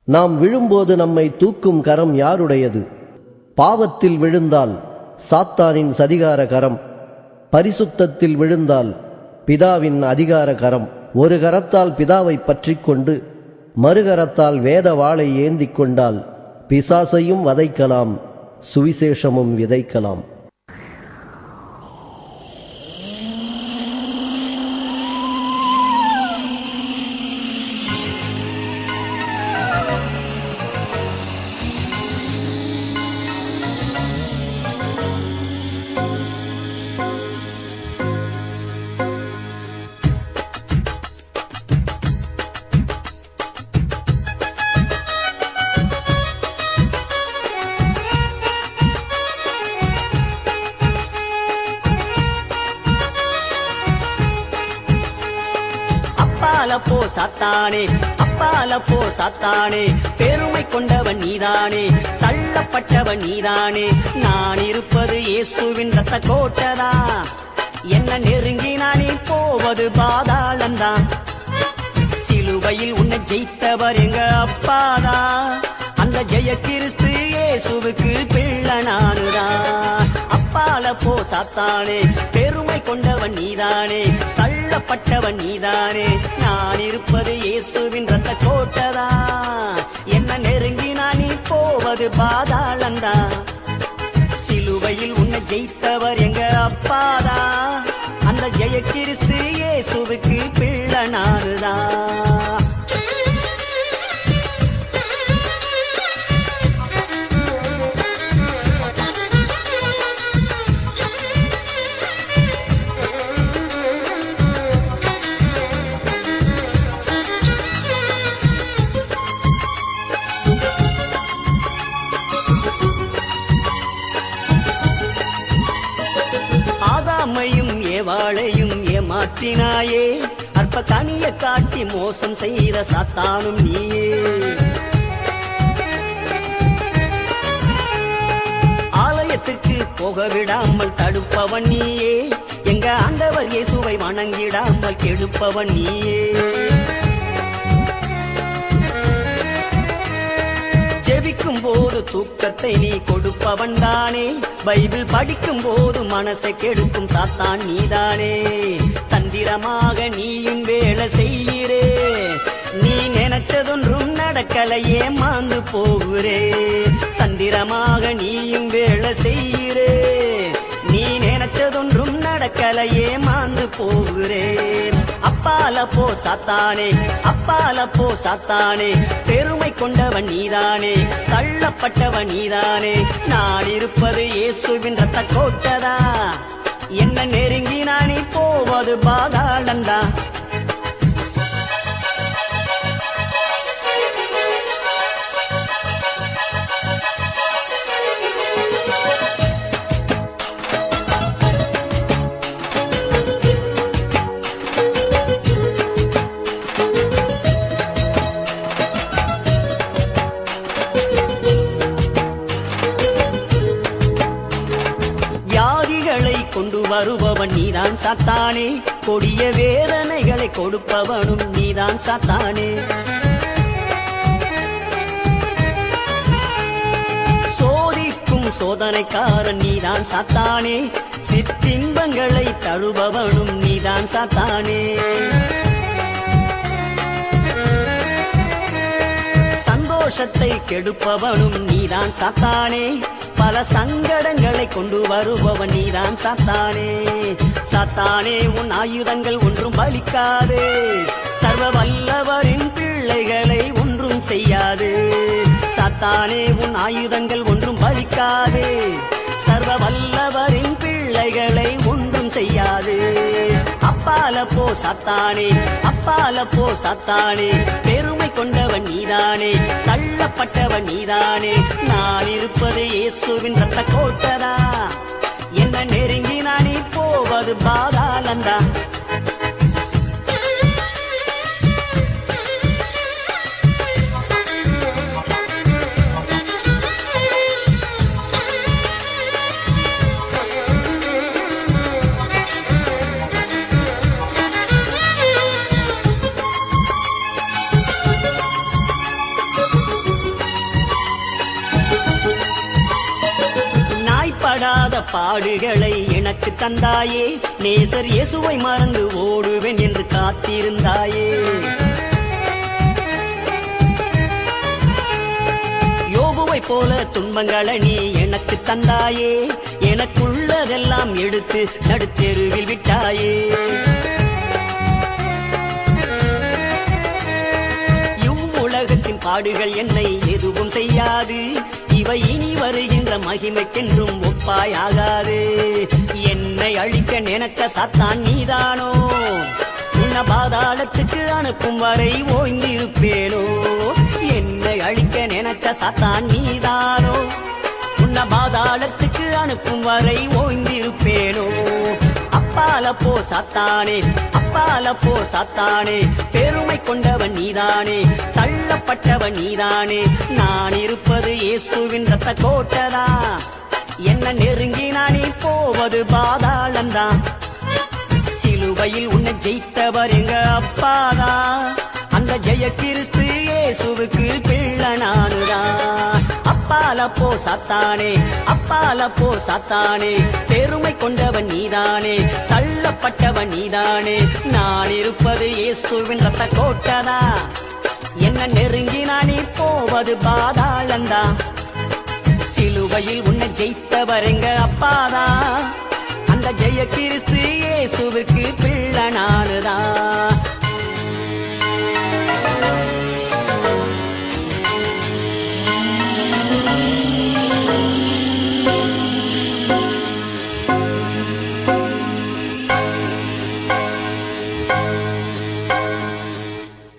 நாம் விழும்போது நம்மை தூக்கும் கரம் யாருடையது? பாவத்தில் விழுந்தால் சாத்தானின் சதிகார கரம், பரிசுத்தத்தில் விழுந்தால் பிதாவின் அதிகார கரம். ஒரு கரத்தால் பிதாவை பற்றி கொண்டு மறுகரத்தால் வேத வாளை ஏந்தி கொண்டால் பிசாசையும் வதைக்கலாம், சுவிசேஷமும் விதைக்கலாம். அப்பாலப்போ சாத்தானே, அப்பாலப்போ சாத்தானே, பெருமை கொண்டவன் நீதானே, தள்ளப்பட்டவன் நீதானே. நான் இருப்பது இயேசுவின் ரத்த கோட்டதா, என்ன நெருங்கி நானே போவது பாதாளந்தான். சிலுவையில் உன்னை ஜெயித்தவர் எங்க அப்பாதா, அந்த ஜெய கிறிஸ்து இயேசுவுக்கு பிள்ளை நானுதான். அப்பாலப்போ சாத்தானே, பெருமை கொண்டவன் நீதானே, தள்ளப்பட்டவன் நீதானே. நான் இருப்பது இயேசுவின் ரத்த கோட்டதா, என்ன நெருங்கி நானே போவது பாதாளந்தா. சிலுவையில் உன்னை ஜெயித்தவர் எங்க அப்பாதா, அந்த ஜெய கிறிஸ்து இயேசுவுக்கு பிள்ளை நானுதான். ஆதாமையும் ஏவாளையும் ஏமாற்றினாயே, அற்ப கனிய காட்டி மோசம் செய்த சாத்தானும் நீயே. ஆலயத்துக்கு போக விடாமல் தடுப்பவன் நீயே, எங்க ஆண்டவர் இயேசுவை வணங்கிடாமல் கெடுப்பவன் நீயே. ஜெபிக்கும் போது தூக்கத்தை நீ கொடுப்பவன் தானே, பைபிள் படிக்கும் போது மனசை கெடுக்கும் சாத்தான் நீதானே. தந்திரமாக நீயும் வேலை செய்கிறே, நீ நினைச்சதொன்றும் நடக்கலையே மாந்து போகிறே. தந்திரமாக நீயும் வேலை செய்கிறே, நீ நினைச்சதொன்றும் நடக்கலையே மாந்து போகிறே. அப்பாலப்போ சாத்தானே, அப்பாலப்போ சாத்தானே, பெருமை கொண்டவன் நீதானே, தள்ளப்பட்டவன் நீதானே. நான் இருப்பது இயேசுவின் ரத்த கோட்டதா, என்ன நெருங்கி நானே போவது பாதாளந்தா. கொண்டு வருபவன் நீதான் சாத்தானே, கொடிய வேதனைகளை கொடுப்பவனும் நீதான் சாத்தானே. சோதிக்கும் சோதனைக்காரன் நீதான் சாத்தானே, சிற்றின்பங்களை தழுபவனும் நீதான் சாத்தானே. சந்தோஷத்தை கெடுப்பவனும் நீதான் சாத்தானே, பல சங்கடங்களை கொண்டு வருபவன் நீதான் சாத்தானே. சாத்தானே, உன் ஆயுதங்கள் ஒன்றும் பலிக்காது, சர்வ வல்லவரின் பிள்ளைகளை ஒன்றும் செய்யாது. சாத்தானே, உன் ஆயுதங்கள் ஒன்றும் பலிக்காது, சர்வ வல்லவரின் பிள்ளைகளை ஒன்றும் செய்யாது. அப்பாலப்போ சாத்தானே, அப்பாலப்போ சாத்தானே, பெருமை கொண்டவன் நீதானே, தள்ளப்பட்டவன் நீதானே. நான் இருப்பது இயேசுவின் ரத்த கோட்டதா, என்ன நெருங்கி நானே போவது பாதாளந்தா. பாடுகளை எனக்கு தந்தாயே, நேசர் இயேசுவை மறந்து ஓடுவேன் என்று காத்திருந்தாயே. யோபுவை போல துன்பங்களை நீ எனக்கு தந்தாயே, எனக்குள்ளதெல்லாம் எடுத்து நடுத்தெருவில் விட்டாயே. இவ்வுலகத்தின் பாடுகள் என்னை எதுவும் செய்யாது, இவை இனி வருகின்ற மகிமைக்கென்றும் ஒப்பாயாகாது. என்னை அழிக்க நினைச்ச சாத்தான் நீதானோ, உன்னை பாதாளத்துக்கு அனுப்பும் வரை ஓய்ந்திருப்பேனோ. என்னை அழிக்க நினைச்ச சாத்தான் நீதானோ, உன்னை பாதாளத்துக்கு அனுப்பும் வரை ஓய்ந்திருப்பேனோ. அப்பால போ சாத்தானே, அப்பால போ சாத்தானே, பெருமை கொண்டவன் நீதானே, தள்ளப்பட்டவன் நீதானே. நான் இருப்பது இயேசுவின் ரத்த கோட்டதா, என்ன நெருங்கி நானே போவது பாதாளந்தான். சிலுவையில் உன்னை ஜெயித்தவர் எங்க அப்பாதா, அந்த ஜெய கிறிஸ்து இயேசுவுக்கு பிள்ளை நானுதான். அப்பால போ சாத்தானே, அப்பால போ சாத்தானே, பெருமை கொண்டவன் நீதானே, தள்ளப்பட்டவன் நீதானே. நான் இருப்பது இயேசுவின் ரத்த கோட்டதா, என்ன நெருங்கி நானே போவது பாதாளந்தா. சிலுவையில் உன்னை ஜெயித்தவர் எங்க அப்பாதா, அந்த ஜெய கிறிஸ்து இயேசுவுக்கு பிள்ளை நானுதான்.